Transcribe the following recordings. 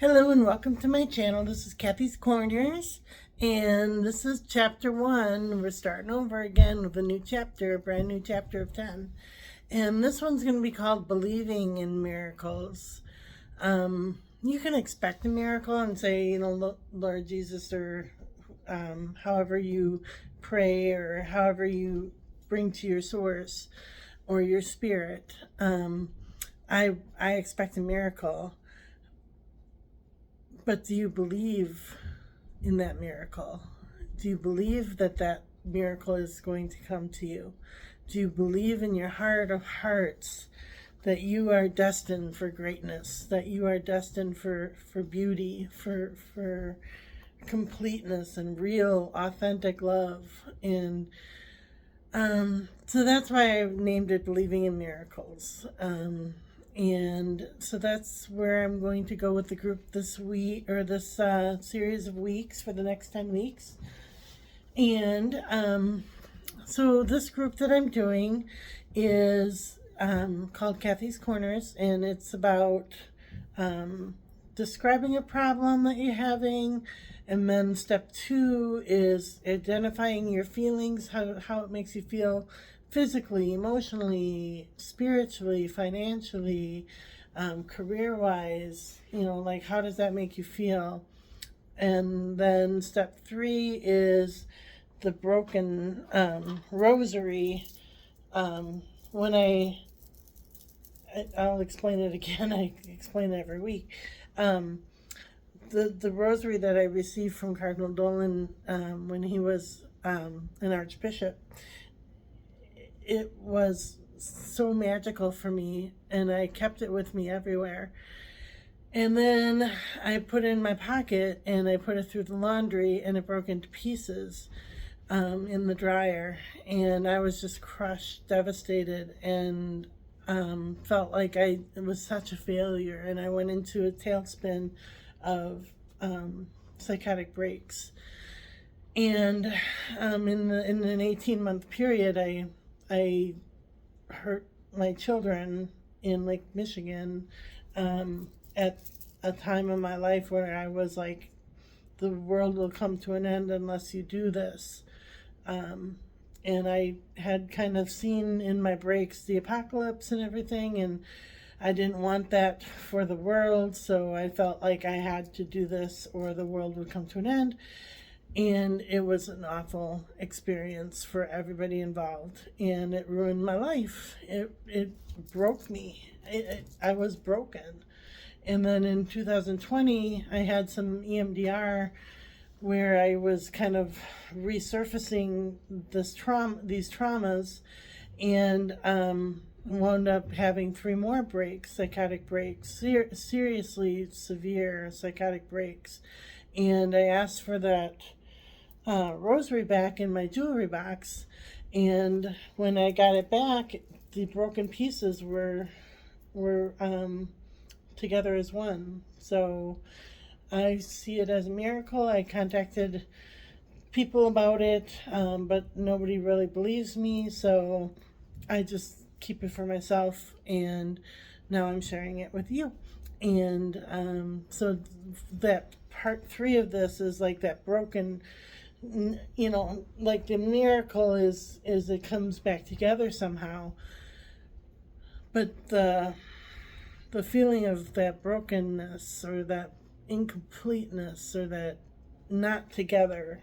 Hello and welcome to my channel. This is Kathy's Corners, and this is chapter 1. We're starting over again with a new chapter, a brand new chapter of 10. And this one's going to be called Believing in Miracles. You can expect a miracle and say, Lord Jesus, or however you pray, or however you bring to your source or your spirit. I expect a miracle. But do you believe in that miracle? Do you believe that that miracle is going to come to you? Do you believe in your heart of hearts that you are destined for greatness, that you are destined for beauty, for completeness and real, authentic love? And so that's why I named it Believing in Miracles. And so that's where I'm going to go with the group this week, or this series of weeks for the next 10 weeks. And so this group that I'm doing is called Kathy's Corners, and it's about describing a problem that you're having. And then step 2 is identifying your feelings, how it makes you feel physically, emotionally, spiritually, financially, career-wise, like how does that make you feel? And then step 3 is the broken rosary. When I'll explain it again, I explain it every week. The rosary that I received from Cardinal Dolan when he was an archbishop, it was so magical for me, and I kept it with me everywhere. And then I put it in my pocket, and I put it through the laundry, and it broke into pieces in the dryer. And I was just crushed, devastated, and felt like it was such a failure. And I went into a tailspin of psychotic breaks. And in an 18-month period, I hurt my children in Lake Michigan at a time in my life where I was like, the world will come to an end unless you do this. And I had kind of seen in my breaks the apocalypse and everything, and I didn't want that for the world, so I felt like I had to do this or the world would come to an end. And it was an awful experience for everybody involved, and it ruined my life. It broke me. I was broken. And then in 2020, I had some EMDR where I was kind of resurfacing these traumas, and wound up having 3 more breaks, psychotic breaks, seriously severe psychotic breaks. And I asked for that rosary back in my jewelry box, and when I got it back, the broken pieces were together as one. So I see it as a miracle. I contacted people about it, but nobody really believes me, so I just keep it for myself, and now I'm sharing it with you. And so that part 3 of this is like that broken, like the miracle is it comes back together somehow. But the feeling of that brokenness, or that incompleteness, or that not together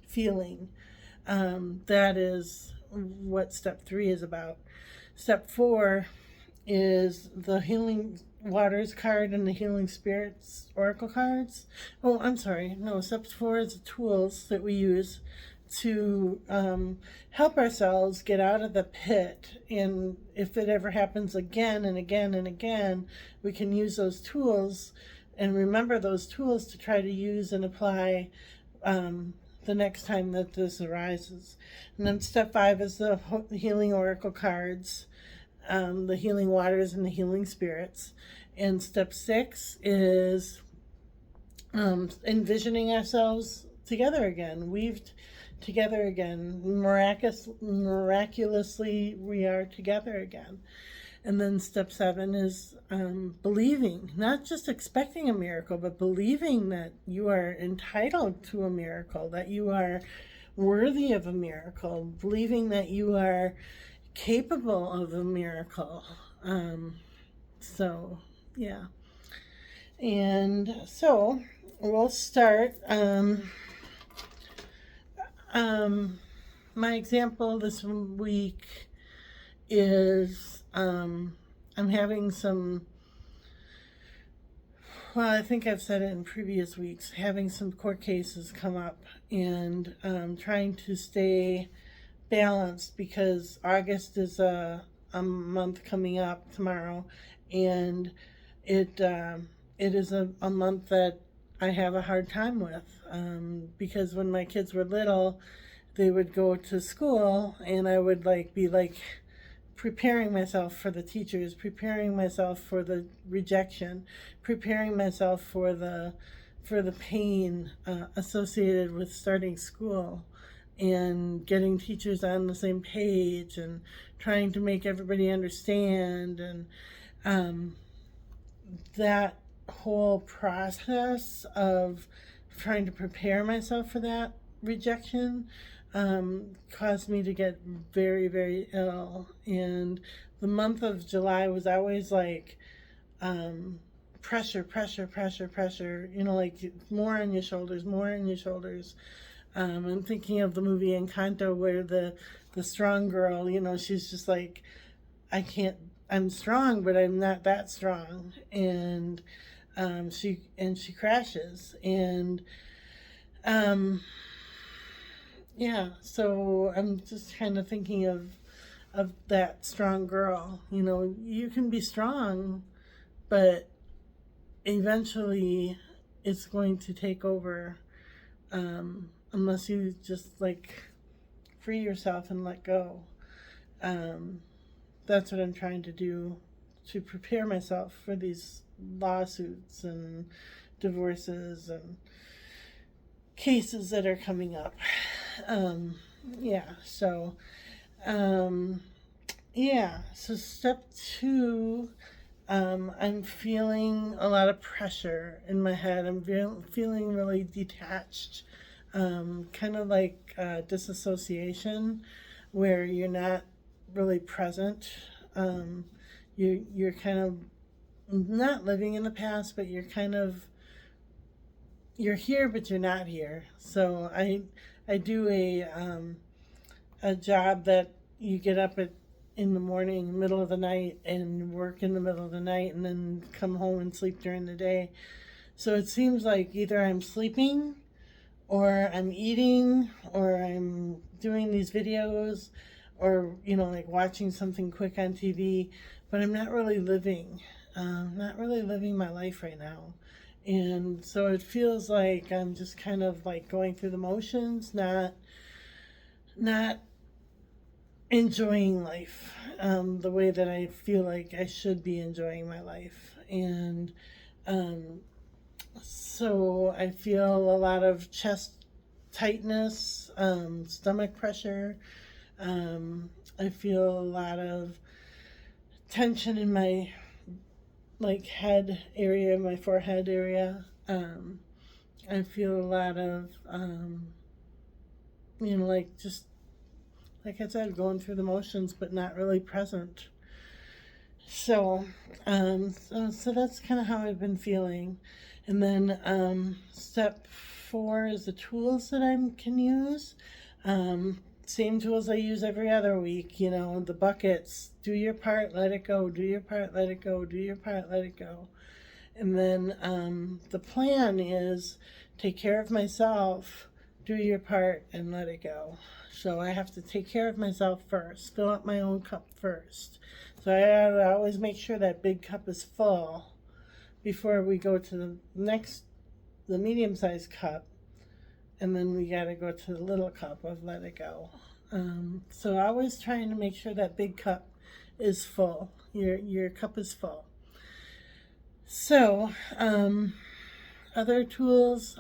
feeling, that is what step 3 is about. Step 4 is the Healing Waters card and the Healing Spirits Oracle cards. Oh, I'm sorry. No, step 4 is the tools that we use to help ourselves get out of the pit. And if it ever happens again and again and again, we can use those tools and remember those tools to try to use and apply the next time that this arises. And then step 5 is the Healing Oracle cards, the Healing Waters and the Healing Spirits. And step 6 is envisioning ourselves together again, weaved together again. Miraculously, we are together again. And then step 7 is believing, not just expecting a miracle, but believing that you are entitled to a miracle, that you are worthy of a miracle, believing that you are capable of a miracle. So, yeah. And so we'll start. My example this week is I'm having some, well, I think I've said it in previous weeks, having some court cases come up, and trying to stay balanced because August is a month coming up tomorrow, and it is a month that I have a hard time with, because when my kids were little, they would go to school and I would be preparing myself for the teachers, preparing myself for the rejection, preparing myself for the pain associated with starting school, and getting teachers on the same page, and trying to make everybody understand, and that whole process of trying to prepare myself for that rejection caused me to get very, very ill. And the month of July was always pressure, pressure, pressure, pressure, more on your shoulders, more on your shoulders. I'm thinking of the movie Encanto, where the strong girl, she's just I'm strong, but I'm not that strong. And she crashes. And yeah, so I'm just kind of thinking of that strong girl. You can be strong, but eventually it's going to take over, unless you just free yourself and let go. That's what I'm trying to do to prepare myself for these lawsuits and divorces and cases that are coming up. So step 2, I'm feeling a lot of pressure in my head. I'm feeling really detached, kind of like disassociation, where you're not really present. You're kind of not living in the past, but you're here, but you're not here. So I do a job that you get up in the morning, middle of the night, and work in the middle of the night, and then come home and sleep during the day. So it seems like either I'm sleeping, or I'm eating, or I'm doing these videos, or watching something quick on TV, but I'm not really living my life right now. And so it feels like I'm just kind of going through the motions, not enjoying life the way that I feel like I should be enjoying my life. And so I feel a lot of chest tightness, stomach pressure. I feel a lot of tension in my head area, my forehead area. I feel a lot of just like I said, going through the motions, but not really present. So that's kind of how I've been feeling. And then step 4 is the tools that I can use. Same tools I use every other week, the buckets. Do your part, let it go. Do your part, let it go. Do your part, let it go. And then the plan is take care of myself, do your part, and let it go. So I have to take care of myself first, fill up my own cup first. So I gotta always make sure that big cup is full before we go to the medium-sized cup. And then we gotta go to the little cup of let it go. So always trying to make sure that big cup is full. Your cup is full. So other tools,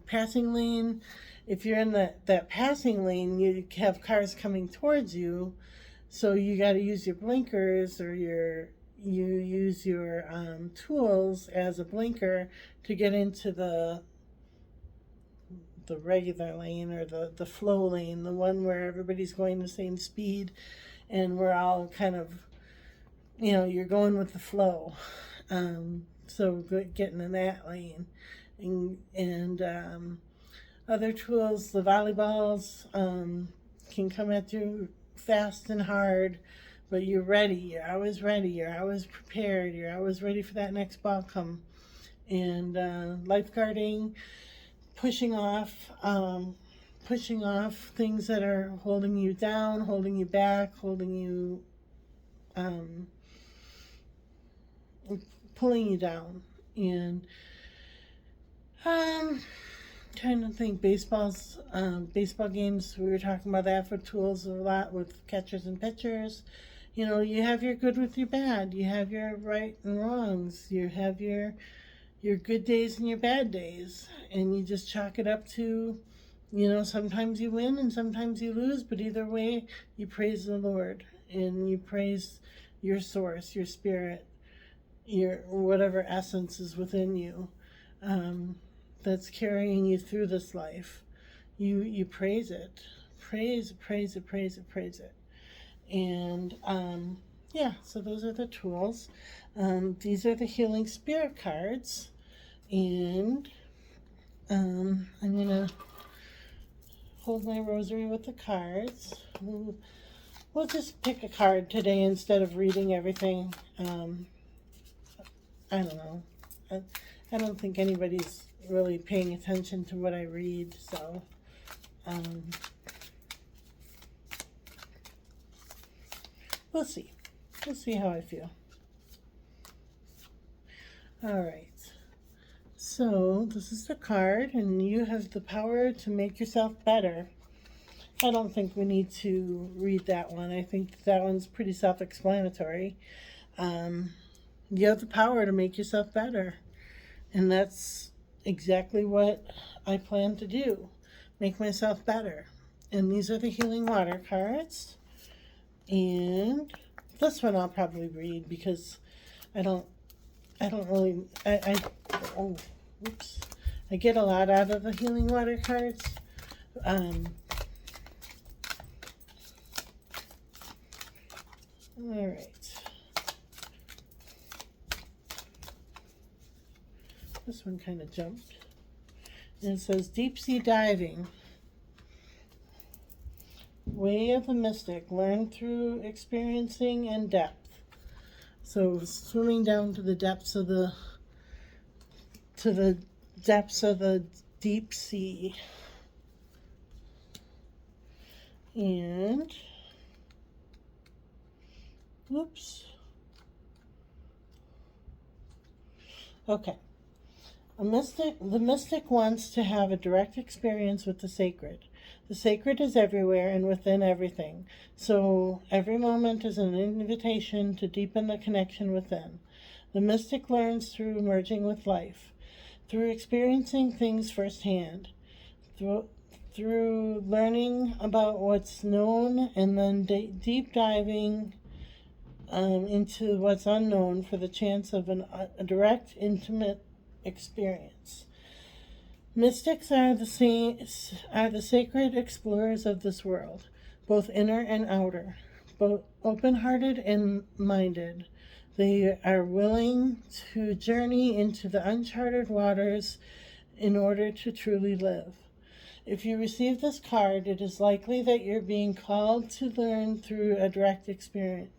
passing lane. If you're in that passing lane, you have cars coming towards you. So you got to use your blinkers, or you use your tools as a blinker to get into the regular lane, or the flow lane, the one where everybody's going the same speed and we're all kind of, you're going with the flow. So good getting in that lane. And other tools, the volleyballs can come at you fast and hard, but you're ready. You're always ready. You're always prepared. You're always ready for that next ball come. And lifeguarding, pushing off things that are holding you down, holding you back, holding you, pulling you down. And trying to think, baseball games, we were talking about that for tools a lot with catchers and pitchers. You have your good with your bad. You have your right and wrongs. You have your good days and your bad days. And you just chalk it up to, sometimes you win and sometimes you lose, but either way, you praise the Lord and you praise your source, your spirit, your whatever essence is within you. That's carrying you through this life. You praise it. Praise it. And so those are the tools. These are the healing spirit cards. And I'm going to hold my rosary with the cards. We'll just pick a card today instead of reading everything. I don't know. I don't think anybody's really paying attention to what I read, so we'll see. We'll see how I feel. All right. So this is the card, and you have the power to make yourself better. I don't think we need to read that one. I think that one's pretty self-explanatory. You have the power to make yourself better. And that's exactly what I plan to do. Make myself better. And these are the healing water cards. And this one I'll probably read because I get a lot out of the healing water cards. All right. This one kind of jumped. And it says deep sea diving. Way of the mystic, learn through experiencing and depth. So swimming down to the depths of the deep sea. And whoops. Okay. The mystic wants to have a direct experience with the sacred. The sacred is everywhere and within everything, so every moment is an invitation to deepen the connection within. The mystic learns through merging with life, through experiencing things firsthand, through learning about what's known and then deep diving into what's unknown for the chance of a direct, intimate experience. Mystics are the sacred explorers of this world, both inner and outer, both open-hearted and minded. They are willing to journey into the uncharted waters in order to truly live. If you receive this card, it is likely that you're being called to learn through direct experience,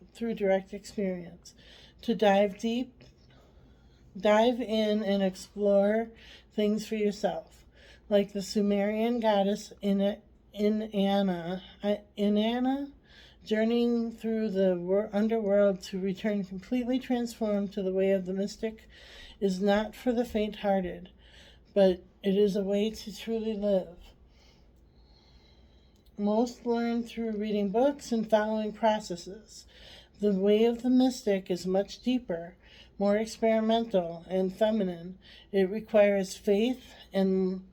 to dive in and explore things for yourself, like the Sumerian goddess Inanna, journeying through the underworld to return completely transformed to the way of the mystic is not for the faint-hearted, but it is a way to truly live. Most learn through reading books and following processes. The way of the mystic is much deeper, more experimental and feminine. It requires faith and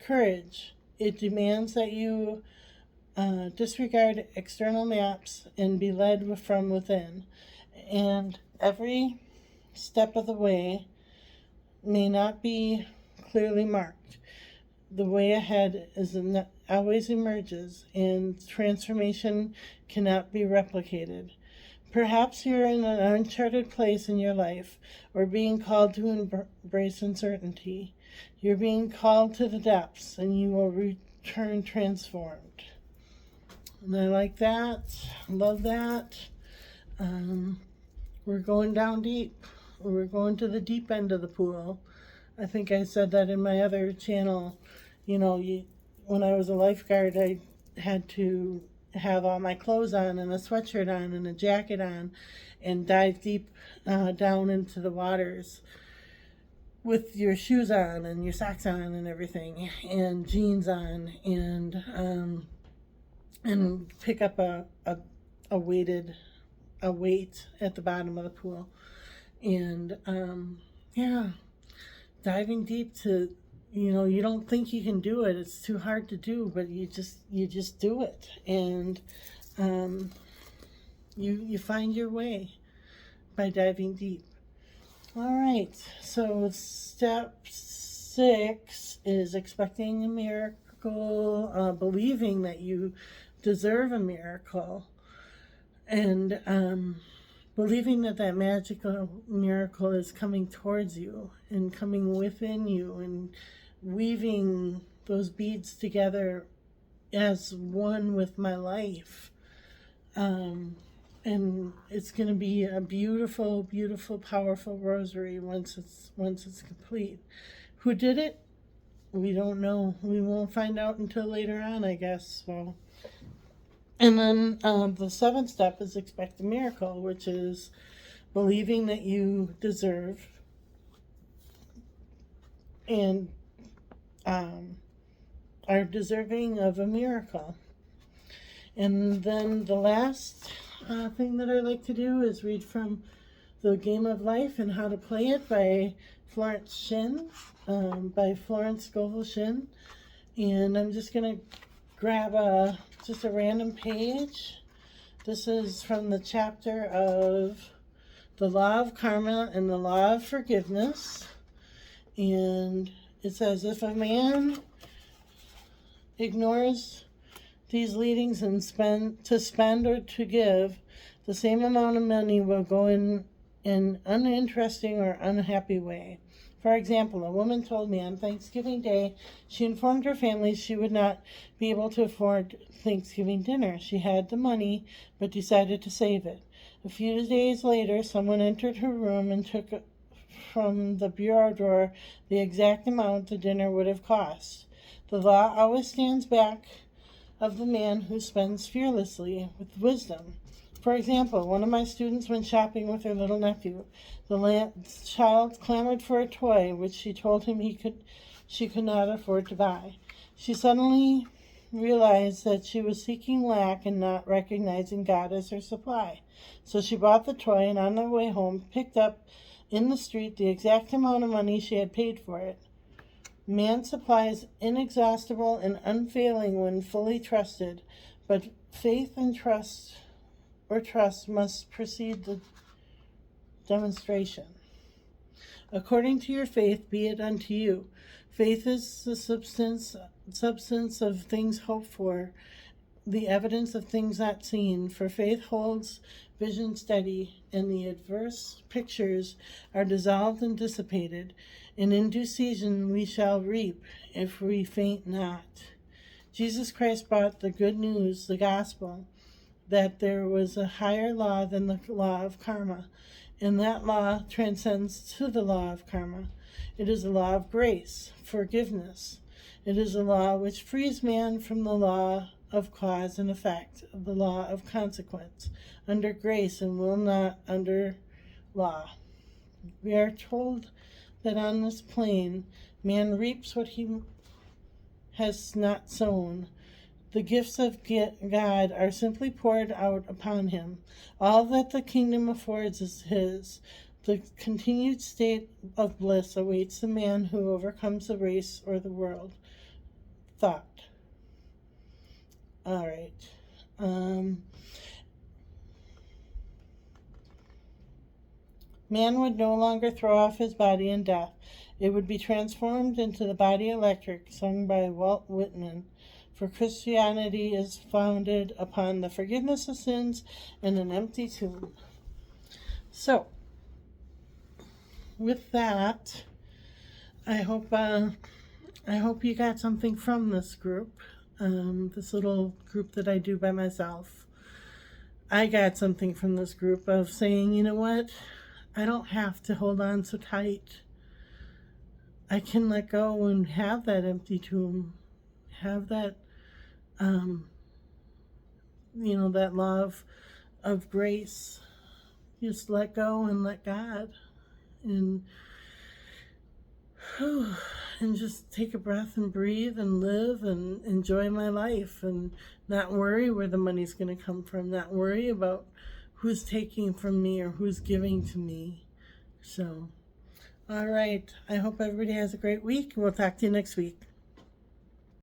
courage. It demands that you disregard external maps and be led from within. And every step of the way may not be clearly marked. The way ahead always emerges, and transformation cannot be replicated. Perhaps you're in an uncharted place in your life, or being called to embrace uncertainty. You're being called to the depths, and you will return transformed. And I like that. Love that. We're going down deep. We're going to the deep end of the pool. I think I said that in my other channel. When I was a lifeguard, I had to have all my clothes on and a sweatshirt on and a jacket on and dive deep down into the waters with your shoes on and your socks on and everything, and jeans on, and pick up a weight at the bottom of the pool. And diving deep to, you don't think you can do it. It's too hard to do, but you just do it. And you find your way by diving deep. All right, so step 6 is expecting a miracle, believing that you deserve a miracle, and believing that magical miracle is coming towards you and coming within you, and weaving those beads together as one with my life. And it's going to be a beautiful, beautiful, powerful rosary once it's complete. Who did it? We don't know. We won't find out until later on, I guess. So, and then the 7th step is expect a miracle, which is believing that you deserve and are deserving of a miracle. And then the last thing that I like to do is read from The Game of Life and How to Play It by Florence Scovel Shinn. And I'm just going to grab just a random page. This is from the chapter of the Law of Karma and the Law of Forgiveness. And it says, if a man ignores these leadings and spend or to give, the same amount of money will go in an uninteresting or unhappy way. For example, a woman told me on Thanksgiving Day she informed her family she would not be able to afford Thanksgiving dinner. She had the money, but decided to save it. A few days later, someone entered her room and took from the bureau drawer the exact amount the dinner would have cost. The law always stands back of the man who spends fearlessly with wisdom. For example, one of my students went shopping with her little nephew. The child clamored for a toy, which she told him she could not afford to buy. She suddenly realized that she was seeking lack and not recognizing God as her supply. So she bought the toy, and on the way home picked up in the street the exact amount of money she had paid for it. Man's supply is inexhaustible and unfailing when fully trusted, but faith and trust must precede the demonstration. According to your faith, be it unto you. Faith is the substance of things hoped for, the evidence of things not seen. For faith holds vision steady, and the adverse pictures are dissolved and dissipated. And in due season we shall reap if we faint not. Jesus Christ brought the good news, the gospel, that there was a higher law than the law of karma, and that law transcends to the law of karma. It is a law of grace, forgiveness. It is a law which frees man from the law of cause and effect, the law of consequence, under grace and will not under law. We are told that on this plane man reaps what he has not sown. The gifts of God are simply poured out upon him. All that the kingdom affords is his. The continued state of bliss awaits the man who overcomes the race or the world. Thought. All right. Um, Man would no longer throw off his body in death. It would be transformed into the body electric, sung by Walt Whitman. For Christianity is founded upon the forgiveness of sins and an empty tomb. So, with that, I hope you got something from this group, this little group that I do by myself. I got something from this group of saying, you know what? I don't have to hold on so tight. I can let go and have that empty tomb, have that, that love of grace. Just let go and let God, and and just take a breath and breathe and live and enjoy my life and not worry where the money's going to come from, not worry about who's taking from me or who's giving to me. So, all right. I hope everybody has a great week. We'll talk to you next week.